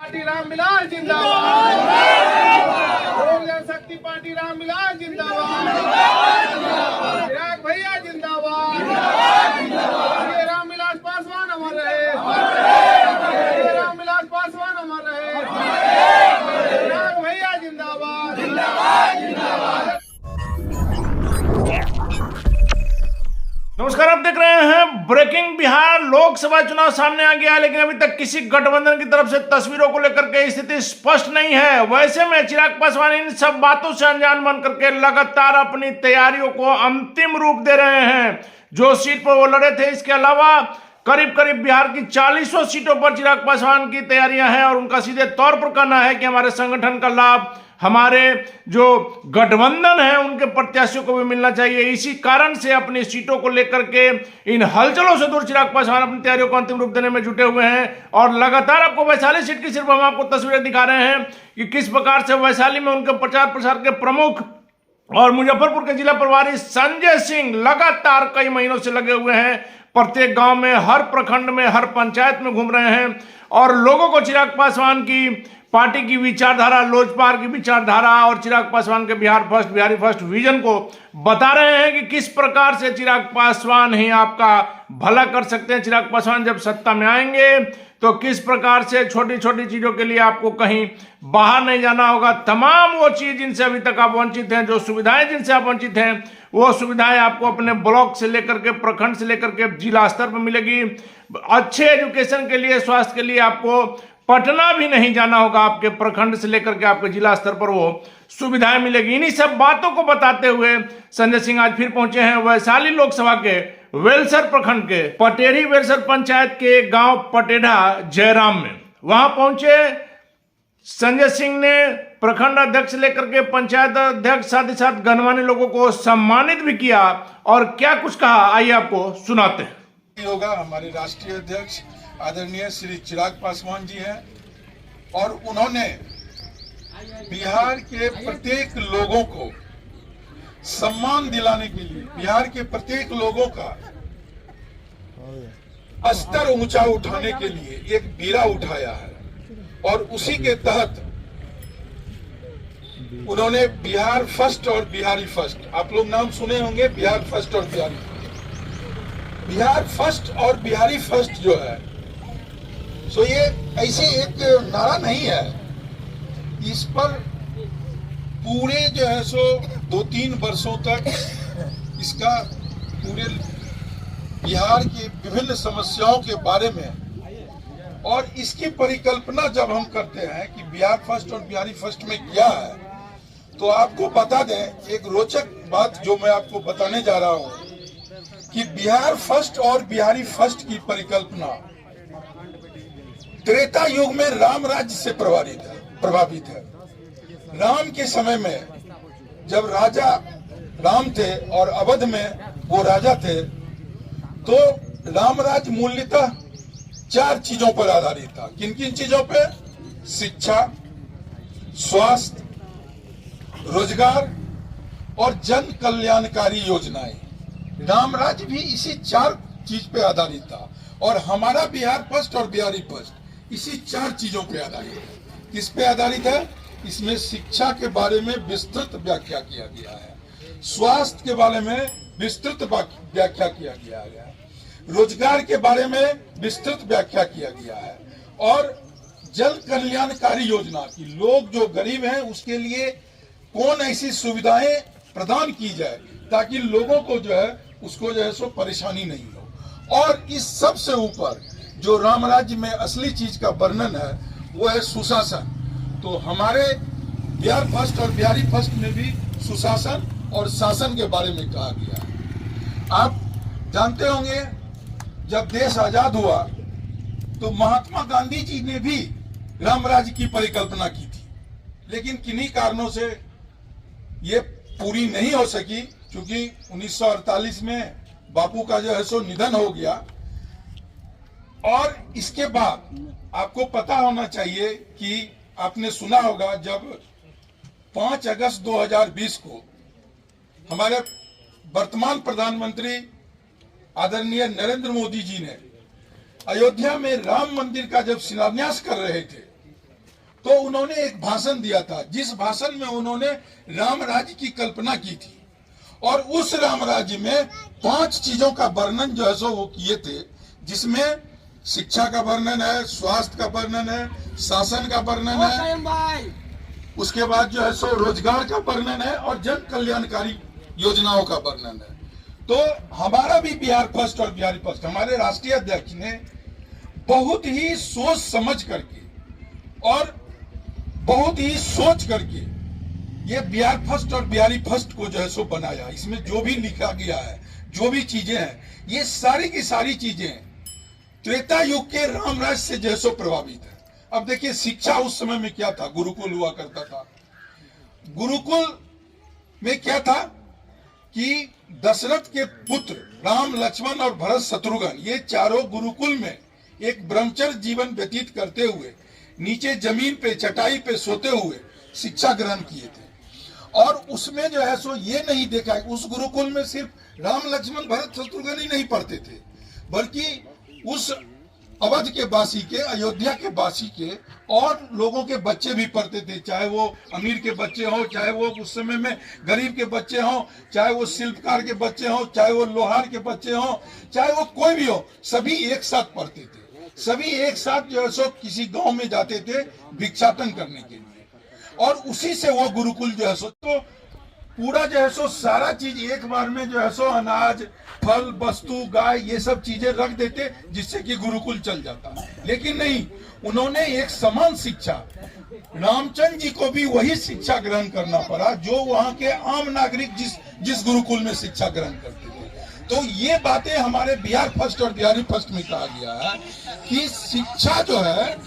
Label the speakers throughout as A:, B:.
A: Party Ramvilas जिंदाबाद। लोक जनशक्ति party Ramvilas जिंदाबाद। चिराग भैया जिंदाबाद। ये रामविलास पासवान अमर रहे। ये रामविलास पासवान अमर रहे। चिराग भैया जिंदाबाद।
B: नमस्कार, आप देख रहे हैं ब्रेकिंग बिहार। लोकसभा चुनाव सामने आ गया है, लेकिन अभी तक किसी गठबंधन की तरफ से तस्वीरों को लेकर के स्थिति स्पष्ट नहीं है। वैसे में चिराग पासवान इन सब बातों से अनजान बन करके लगातार अपनी तैयारियों को अंतिम रूप दे रहे हैं। जो सीट पर वो लड़े थे, इसके अलावा करीब करीब बिहार की 40 सीटों पर चिराग पासवान की तैयारियां हैं और उनका सीधे तौर पर कहना है कि हमारे संगठन का लाभ हमारे जो गठबंधन है उनके प्रत्याशियों को भी मिलना चाहिए। इसी कारण से अपनी सीटों को लेकर के इन हलचलों से दूर चिराग पासवान अपनी तैयारियों को अंतिम रूप देने में जुटे हुए हैं और लगातार आपको वैशाली सीट की सिर्फ हम आपको तस्वीरें दिखा रहे हैं कि किस प्रकार से वैशाली में उनके प्रचार प्रसार के प्रमुख और मुजफ्फरपुर के जिला प्रभारी संजय सिंह लगातार कई महीनों से लगे हुए हैं। प्रत्येक गांव में, हर प्रखंड में, हर पंचायत में घूम रहे हैं और लोगों को चिराग पासवान की पार्टी की विचारधारा, लोजपा की विचारधारा और चिराग पासवान के बिहारी फर्स्ट विजन को बता रहे हैं कि किस प्रकार से चिराग पासवान ही आपका भला कर सकते हैं। चिराग पासवान जब सत्ता में आएंगे तो किस प्रकार से छोटी छोटी चीजों के लिए आपको कहीं बाहर नहीं जाना होगा। तमाम वो चीज जिनसे अभी तक आप वंचित हैं, जो सुविधाएं जिनसे आप वंचित हैं, वो सुविधाएं आपको अपने ब्लॉक से लेकर के, प्रखंड से लेकर के जिला स्तर पर मिलेगी। अच्छे एजुकेशन के लिए, स्वास्थ्य के लिए आपको पटना भी नहीं जाना होगा। आपके प्रखंड से लेकर के आपके जिला स्तर पर वो सुविधाएं मिलेगी। इन्हीं सब बातों को बताते हुए संजय सिंह आज फिर पहुंचे हैं वैशाली लोकसभा के वेलसर प्रखंड के पटेढ़ी वेलसर पंचायत के गांव पटेढ़ा जयराम में। वहां पहुंचे संजय सिंह ने प्रखंड अध्यक्ष से लेकर के पंचायत अध्यक्ष, साथ ही साथ गणमान्य लोगों को सम्मानित भी किया और क्या कुछ कहा, आइए आपको सुनाते हैं।
C: होगा हमारे राष्ट्रीय अध्यक्ष आदरणीय श्री चिराग पासवान जी हैं और उन्होंने बिहार के प्रत्येक लोगों को सम्मान दिलाने के लिए, बिहार के प्रत्येक लोगों का स्तर ऊंचा उठाने के लिए एक बीड़ा उठाया है और उसी के तहत उन्होंने बिहार फर्स्ट और बिहारी फर्स्ट, आप लोग नाम सुने होंगे, बिहार फर्स्ट और बिहारी फर्स्ट। बिहार फर्स्ट और बिहारी फर्स्ट जो है सो ये ऐसे एक नारा नहीं है, इस पर पूरे जो है सो 2-3 वर्षों तक इसका पूरे बिहार की विभिन्न समस्याओं के बारे में और इसकी परिकल्पना जब हम करते हैं कि बिहार फर्स्ट और बिहारी फर्स्ट में क्या है, तो आपको बता दें एक रोचक बात जो मैं आपको बताने जा रहा हूं कि बिहार फर्स्ट और बिहारी फर्स्ट की परिकल्पना त्रेता युग में राम राज्य से प्रभावित है। राम के समय में जब राजा राम थे और अवध में वो राजा थे, तो राम राज्य मूलतः 4 चीजों पर आधारित था। किन किन चीजों पे? शिक्षा, स्वास्थ्य, रोजगार और जन कल्याणकारी योजनाएं। राम राज्य भी इसी 4 चीज पे आधारित था और हमारा बिहार फर्स्ट और बिहारी फर्स्ट इसी 4 चीजों पे आधारित है। किस पे आधारित है? इसमें शिक्षा के बारे में विस्तृत व्याख्या किया गया है, स्वास्थ्य के बारे में विस्तृत व्याख्या किया गया है, रोजगार के बारे में विस्तृत व्याख्या किया गया है और जन कल्याणकारी योजना की लोग जो गरीब हैं उसके लिए कौन ऐसी सुविधाएं प्रदान की जाए ताकि लोगों को जो है उसको जो है सो परेशानी नहीं हो। और इस सब से ऊपर जो राम राज्य में असली चीज का वर्णन है वो है सुशासन। तो हमारे बिहार फर्स्ट और बिहारी फर्स्ट में भी सुशासन और शासन के बारे में कहा गया है। आप जानते होंगे जब देश आजाद हुआ तो महात्मा गांधी जी ने भी राम राज्य की परिकल्पना की थी, लेकिन किन्हीं कारणों से ये पूरी नहीं हो सकी क्योंकि 1948 में बापू का जो है सो निधन हो गया। और इसके बाद आपको पता होना चाहिए कि आपने सुना होगा जब 5 अगस्त 2020 को हमारे वर्तमान प्रधानमंत्री आदरणीय नरेंद्र मोदी जी ने अयोध्या में राम मंदिर का जब शिलान्यास कर रहे थे तो उन्होंने एक भाषण दिया था, जिस भाषण में उन्होंने राम राज्य की कल्पना की थी और उस राम राज्य में 5 चीजों का वर्णन जो है सो वो किए थे, जिसमें शिक्षा का वर्णन है, स्वास्थ्य का वर्णन है, शासन का वर्णन है, उसके बाद जो है सो रोजगार का वर्णन है और जन कल्याणकारी योजनाओं का वर्णन है। तो हमारा भी बिहार फर्स्ट और बिहारी फर्स्ट, हमारे राष्ट्रीय अध्यक्ष ने बहुत ही सोच समझ करके और बहुत ही सोच करके ये बिहार फर्स्ट और बिहारी फर्स्ट को जो है सो बनाया। इसमें जो भी लिखा गया है, जो भी चीजें हैं, ये सारी की सारी चीजें त्रेता युग के राम राज्य से जो है सो प्रभावित है। अब देखिए, शिक्षा उस समय में क्या था, गुरुकुल हुआ करता था। गुरुकुल में क्या था कि दशरथ के पुत्र राम, लक्ष्मण और भरत शत्रुघ्न, ये चारों गुरुकुल में एक ब्रह्मचर्य जीवन व्यतीत करते हुए नीचे जमीन पे चटाई पे सोते हुए शिक्षा ग्रहण किए थे। और उसमें जो है सो ये नहीं देखा, उस गुरुकुल में सिर्फ राम, लक्ष्मण, भरत, शत्रुघ्न ही नहीं पढ़ते थे, बल्कि उस अवध के वासी के, अयोध्या के वासी के और लोगों के बच्चे भी पढ़ते थे, चाहे वो अमीर के बच्चे हों, चाहे वो उस समय में गरीब के बच्चे हों, चाहे वो शिल्पकार के बच्चे हों, चाहे वो लोहार के बच्चे हों, चाहे वो कोई भी हो, सभी एक साथ पढ़ते थे। सभी एक साथ जो है सो किसी गांव में जाते थे भिक्षाटन करने के लिए, और उसी से वो गुरुकुल जो है सो, तो पूरा जो है सो सारा चीज एक बार में जो है सो अनाज, फल, वस्तु, गाय, ये सब चीजें रख देते, जिससे कि गुरुकुल चल जाता। लेकिन नहीं, उन्होंने एक समान शिक्षा, रामचंद्र जी को भी वही शिक्षा ग्रहण करना पड़ा जो वहां के आम नागरिक जिस गुरुकुल में शिक्षा ग्रहण करते थे। तो ये बातें हमारे बिहार फर्स्ट और बिहारी फर्स्ट में कहा गया है कि शिक्षा जो है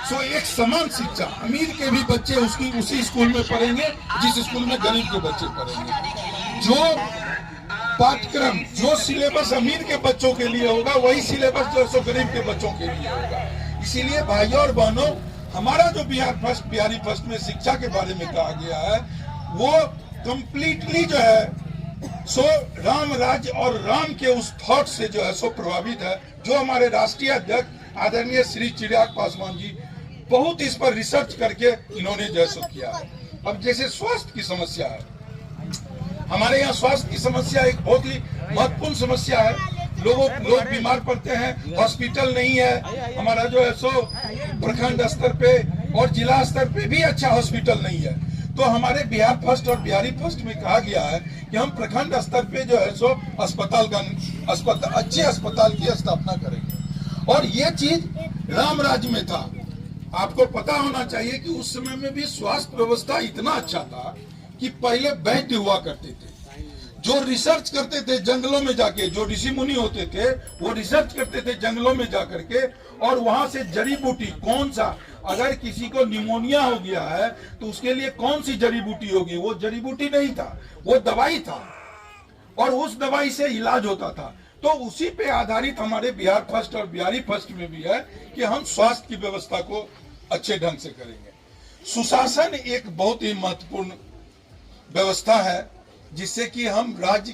C: सो एक समान शिक्षा, अमीर के भी बच्चे उसी स्कूल में पढ़ेंगे जिस स्कूल में गरीब के बच्चे पढ़ेंगे। जो पाठ्यक्रम, जो सिलेबस अमीर के बच्चों के लिए होगा, वही सिलेबस जो सो गरीब के बच्चों के लिए होगा। इसीलिए भाइयों और बहनों, हमारा जो बिहार फर्स्ट बिहारी फर्स्ट में शिक्षा के बारे में कहा गया है, वो कंप्लीटली जो है सो राम राज्य और राम के उस थॉट से जो है सो प्रभावित है, जो हमारे राष्ट्रीय अध्यक्ष आदरणीय श्री चिराग पासवान जी बहुत इस पर रिसर्च करके इन्होंने जो है सो किया है। अब जैसे स्वास्थ्य की समस्या है, हमारे यहाँ स्वास्थ्य की समस्या एक बहुत ही महत्वपूर्ण समस्या है। लोग बीमार पड़ते हैं, हॉस्पिटल नहीं है, हमारा जो है सो प्रखंड स्तर पे और जिला स्तर पे भी अच्छा हॉस्पिटल नहीं है। तो हमारे बिहार फर्स्ट और बिहारी फर्स्ट में कहा गया है कि हम प्रखंड स्तर पे जो है सो अच्छे अस्पताल की स्थापना करेंगे। और ये चीज राम राज्य में था। आपको पता होना चाहिए कि उस समय में भी स्वास्थ्य व्यवस्था इतना अच्छा था कि पहले वैद्य हुआ करते थे, जो रिसर्च करते थे जंगलों में जाके, जो ऋषि मुनि होते थे वो रिसर्च करते थे जंगलों में जाकर के, और वहां से जड़ी बूटी कौन सा, अगर किसी को निमोनिया हो गया है तो उसके लिए कौन सी जड़ी बूटी होगी, वो जड़ी बूटी नहीं था, वो दवाई था, और उस दवाई से इलाज होता था। तो उसी पे आधारित हमारे बिहार फर्स्ट और बिहारी फर्स्ट में भी है कि हम स्वास्थ्य की व्यवस्था को अच्छे ढंग से करेंगे। सुशासन एक बहुत ही महत्वपूर्ण व्यवस्था है जिससे कि हम राज्य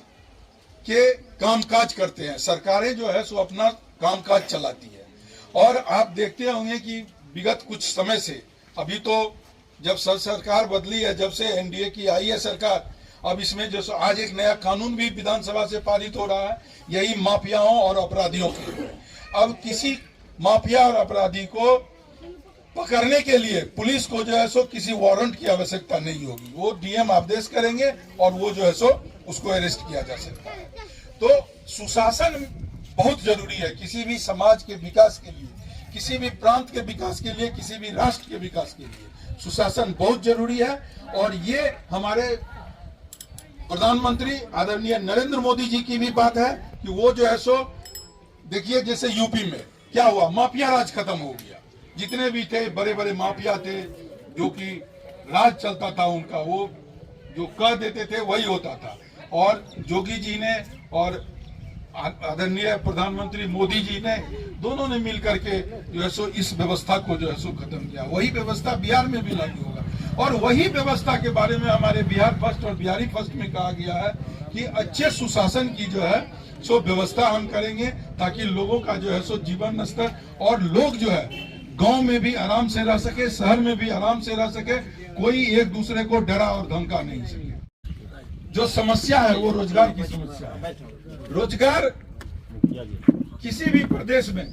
C: के कामकाज करते हैं। सरकारें जो है सो अपना कामकाज चलाती है, और आप देखते होंगे कि विगत कुछ समय से, अभी तो जब सरकार बदली है, जब से एनडीए की आई है सरकार, अब इसमें जो आज एक नया कानून भी विधानसभा से पारित हो रहा है, यही माफियाओं और अपराधियों के लिए। अब किसी माफिया और अपराधी को पकड़ने के लिए पुलिस को जो है सो किसी वारंट की आवश्यकता नहीं होगी, वो डीएम आदेश करेंगे और वो जो है सो उसको अरेस्ट किया जा सकता है। तो सुशासन बहुत जरूरी है किसी भी समाज के विकास के लिए, किसी भी प्रांत के विकास के लिए, किसी भी राष्ट्र के विकास के लिए सुशासन बहुत जरूरी है। और ये हमारे प्रधानमंत्री आदरणीय नरेंद्र मोदी जी की भी बात है कि वो जो है सो, देखिए जैसे यूपी में क्या हुआ, माफिया राज खत्म हो गया। जितने भी थे बड़े बड़े माफिया थे जो कि राज चलता था उनका, वो जो कह देते थे वही होता था। और जोगी जी ने और आदरणीय प्रधानमंत्री मोदी जी ने, दोनों ने मिलकर के जो है सो इस व्यवस्था को जो है सो खत्म किया। वही व्यवस्था बिहार में भी लागू होगा, और वही व्यवस्था के बारे में हमारे बिहार फर्स्ट और बिहारी फर्स्ट में कहा गया है कि अच्छे सुशासन की जो है सो व्यवस्था हम करेंगे, ताकि लोगों का जो है सो जीवन स्तर और लोग जो है गांव में भी आराम से रह सके, शहर में भी आराम से रह सके, कोई एक दूसरे को डरा और धमका नहीं सके। जो समस्या है वो रोजगार की समस्या है। रोजगार किसी भी प्रदेश में,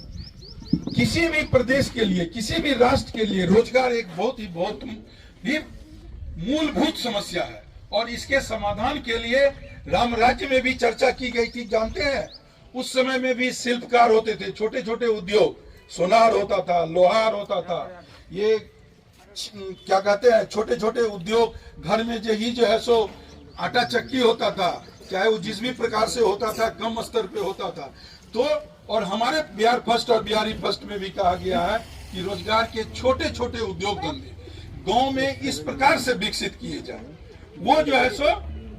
C: किसी भी प्रदेश के लिए, किसी भी राष्ट्र के लिए रोजगार एक बहुत ही मूलभूत समस्या है। और इसके समाधान के लिए राम राज्य में भी चर्चा की गई थी। जानते हैं उस समय में भी शिल्पकार होते थे, छोटे छोटे उद्योग, सोनार होता था, लोहार होता था, ये क्या कहते हैं छोटे छोटे उद्योग, घर में जो है सो आटा चक्की होता था, चाहे वो जिस भी प्रकार से होता था, कम स्तर पे होता था। तो और हमारे बिहार फर्स्ट और बिहारी फर्स्ट में भी कहा गया है कि रोजगार के छोटे छोटे उद्योग धंधे गांव में इस प्रकार से विकसित किए जाए, वो जो है सो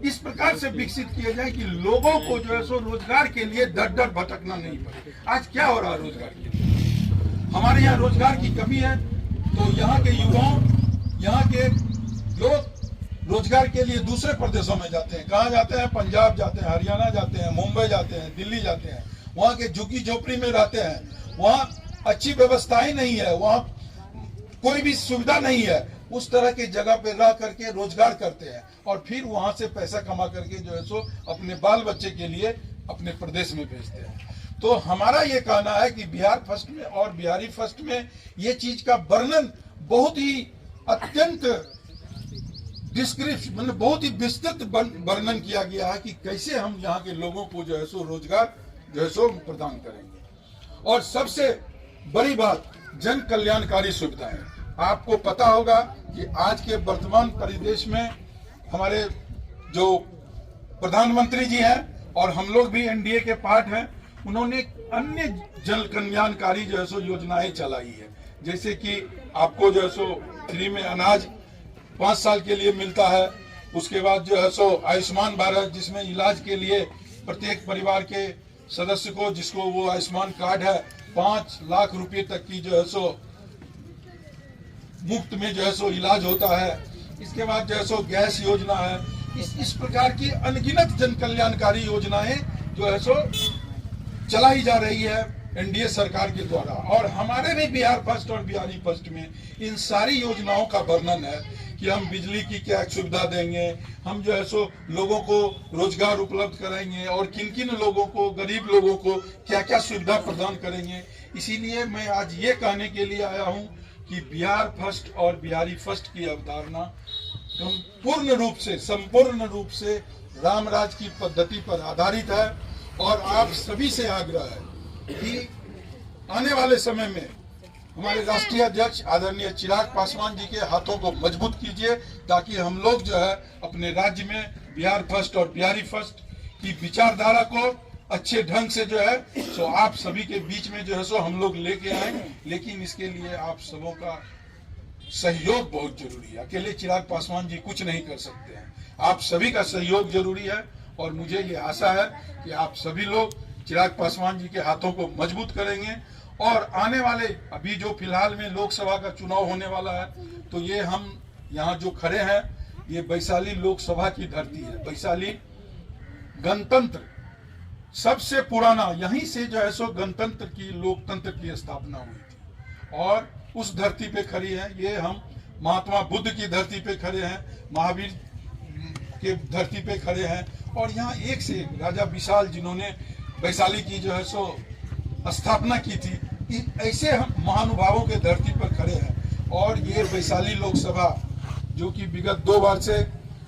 C: इस प्रकार से विकसित किए जाए कि लोगों को जो है सो रोजगार के लिए दर दर भटकना नहीं पड़े। आज क्या हो रहा है रोजगार के लिए? हमारे यहाँ रोजगार की कमी है, तो यहाँ के युवाओं, यहाँ के लोग रोजगार के लिए दूसरे प्रदेशों में जाते हैं। कहाँ जाते हैं? पंजाब जाते हैं, हरियाणा जाते हैं, मुंबई जाते हैं, दिल्ली जाते हैं। वहाँ के झुग्गी झोपड़ी में रहते हैं, वहाँ अच्छी व्यवस्थाएं नहीं है, वहाँ कोई भी सुविधा नहीं है। उस तरह की जगह पे रह करके रोजगार करते हैं और फिर वहां से पैसा कमा करके जो है सो अपने बाल बच्चे के लिए अपने प्रदेश में भेजते हैं। तो हमारा ये कहना है कि बिहार फर्स्ट में और बिहारी फर्स्ट में ये चीज का वर्णन बहुत ही अत्यंत डिस्क्रिप्शन, मतलब बहुत ही विस्तृत वर्णन किया गया है कि कैसे हम यहाँ के लोगों को जो है सो रोजगार जो है सो प्रदान करेंगे। और सबसे बड़ी बात, जन कल्याणकारी सुविधाएं। आपको पता होगा कि आज के वर्तमान परिवेश में हमारे जो प्रधानमंत्री जी हैं और हम लोग भी एनडीए के पार्ट हैं, उन्होंने अन्य जन कल्याणकारी जो है सो योजनाएं चलाई है। जैसे कि आपको जो है सो फ्री में अनाज 5 साल के लिए मिलता है। उसके बाद जो है सो आयुष्मान भारत, जिसमें इलाज के लिए प्रत्येक परिवार के सदस्य को, जिसको वो आयुष्मान कार्ड है, 5 लाख रुपए तक की जो है सो मुफ्त में जो है सो इलाज होता है। इसके बाद जो है सो गैस योजना है। इस प्रकार की अनगिनत जन कल्याणकारी योजनाएं जो है सो चलाई जा रही है एनडीए सरकार के द्वारा। और हमारे भी बिहार फर्स्ट और बिहारी फर्स्ट में इन सारी योजनाओं का वर्णन है कि हम बिजली की क्या सुविधा देंगे, हम जो है सो लोगों को रोजगार उपलब्ध कराएंगे और किन किन लोगों को, गरीब लोगों को क्या क्या सुविधा प्रदान करेंगे। इसीलिए मैं आज ये कहने के लिए आया हूँ कि बिहार फर्स्ट और बिहारी फर्स्ट की अवधारणा संपूर्ण रूप से रामराज की पद्धति पर आधारित है। और आप सभी से आग्रह है कि आने वाले समय में हमारे राष्ट्रीय अध्यक्ष आदरणीय चिराग पासवान जी के हाथों को मजबूत कीजिए, ताकि हम लोग जो है अपने राज्य में बिहार फर्स्ट और बिहारी फर्स्ट की विचारधारा को अच्छे ढंग से जो है सो आप सभी के बीच में जो है सो हम लोग लेके आए। लेकिन इसके लिए आप सबों का सहयोग बहुत जरूरी है। अकेले चिराग पासवान जी कुछ नहीं कर सकते हैं, आप सभी का सहयोग जरूरी है। और मुझे ये आशा है कि आप सभी लोग चिराग पासवान जी के हाथों को मजबूत करेंगे। और आने वाले, अभी जो फिलहाल में लोकसभा का चुनाव होने वाला है, तो ये हम यहाँ जो खड़े हैं, ये वैशाली लोकसभा की धरती है। वैशाली गणतंत्र सबसे पुराना, यहीं से जो है सो गणतंत्र की, लोकतंत्र की स्थापना हुई थी। और उस धरती पे खड़ी है, ये हम महात्मा बुद्ध की धरती पे खड़े हैं, महावीर के धरती पे खड़े हैं। और यहाँ एक से एक राजा विशाल, जिन्होंने वैशाली की जो है सो स्थापना की थी, ऐसे हम महानुभावों के धरती पर खड़े हैं। और ये वैशाली लोकसभा, जो कि विगत 2 बार से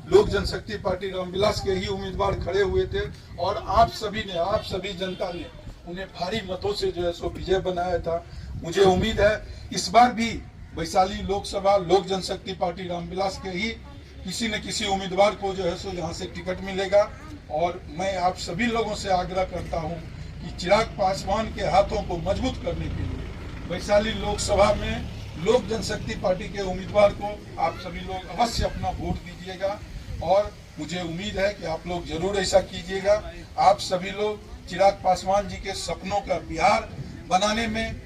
C: लोक जनशक्ति पार्टी रामविलास के ही उम्मीदवार खड़े हुए थे, और आप सभी जनता ने उन्हें भारी मतों से जो है सो विजय बनाया था। मुझे उम्मीद है इस बार भी वैशाली लोकसभा लोक जनशक्ति पार्टी रामविलास के ही किसी न किसी उम्मीदवार को जो है सो यहाँ से टिकट मिलेगा। और मैं आप सभी लोगों से आग्रह करता हूँ कि चिराग पासवान के हाथों को मजबूत करने के लिए वैशाली लोकसभा में लोक जनशक्ति पार्टी के उम्मीदवार को आप सभी लोग अवश्य अपना वोट दीजिएगा। और मुझे उम्मीद है कि आप लोग जरूर ऐसा कीजिएगा। आप सभी लोग चिराग पासवान जी के सपनों का बिहार बनाने में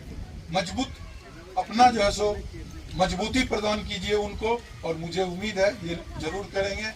C: अपना जो है सो मजबूती प्रदान कीजिए उनको, और मुझे उम्मीद है ये जरूर करेंगे।